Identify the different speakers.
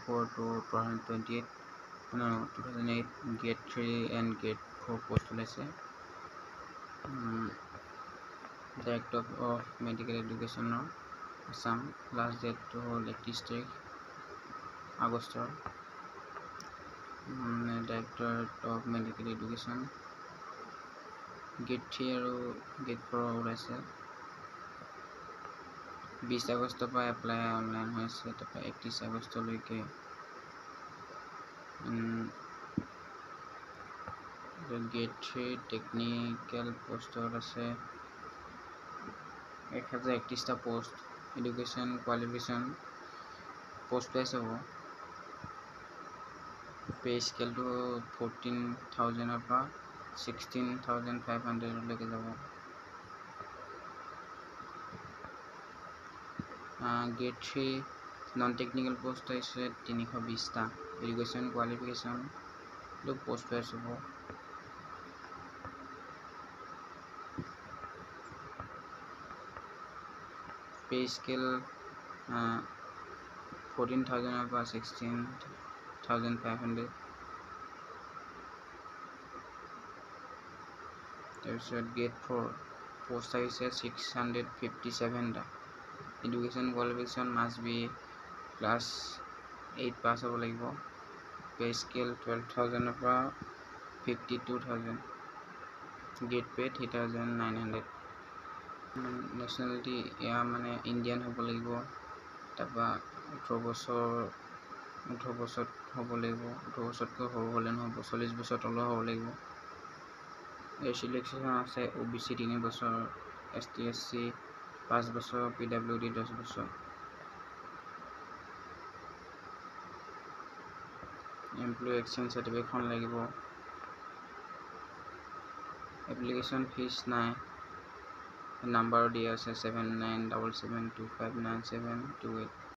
Speaker 1: 2024 to 2028 no 2008 grade 3 and grade 4 post ওলাইছে Director of Medical Education Assam last date to hold 31 তাৰিখ আগষ্টৰ Director of Medical Education grade 3 আৰু grade 4 ওলাইছে 20 আগষ্টৰ পৰা এপ্লাই অনলাইন হৈছে তাৰপৰা 31 আগষ্টলৈকে grade 3 টেকনিক্যাল পোষ্টত আছে 1031টা post education qualification post place হ'ব পে স্কেলটো 14,000 ৰ পৰা 16,500 লৈকে যাব grade 3 নন টেকনিক্যাল পোষ্ট আছে 320টা এডুকেশ্যন কোৱালিফিকেশ্যন লো পোষ্ট প্লেচ হ'ব পে স্কেল 14,000 ৰ পৰা 16,500 তাৰপিছত grade 4 পোষ্ট আহিছে 657টা education qualification must be class 8 pass হ'ব লাগিব পে স্কেল 12,000 ৰ পৰা 52,000 গ্ৰেড পে 3,900 নেশ্যনেলিটি এয়া মানে ইণ্ডিয়ান হ'ব লাগিব তাৰপৰা 18 বছৰত হ'ব লাগিব 18 বছৰতকৈ সৰু হ'লে নহ'ব 40 বছৰ তলৰ হ'ব লাগিব এই সিলেকশ্যন আছে OBC 3 বছৰ ST SC 5 বছৰ PWD 10 বছৰ এমপ্লয়ী এক্সচেঞ্জ সাৰ্টিফিকেটখন লাগিব এপ্লিকেশ্যন ফিজ নাই নাম্বাৰো দিয়া আছে 7977259728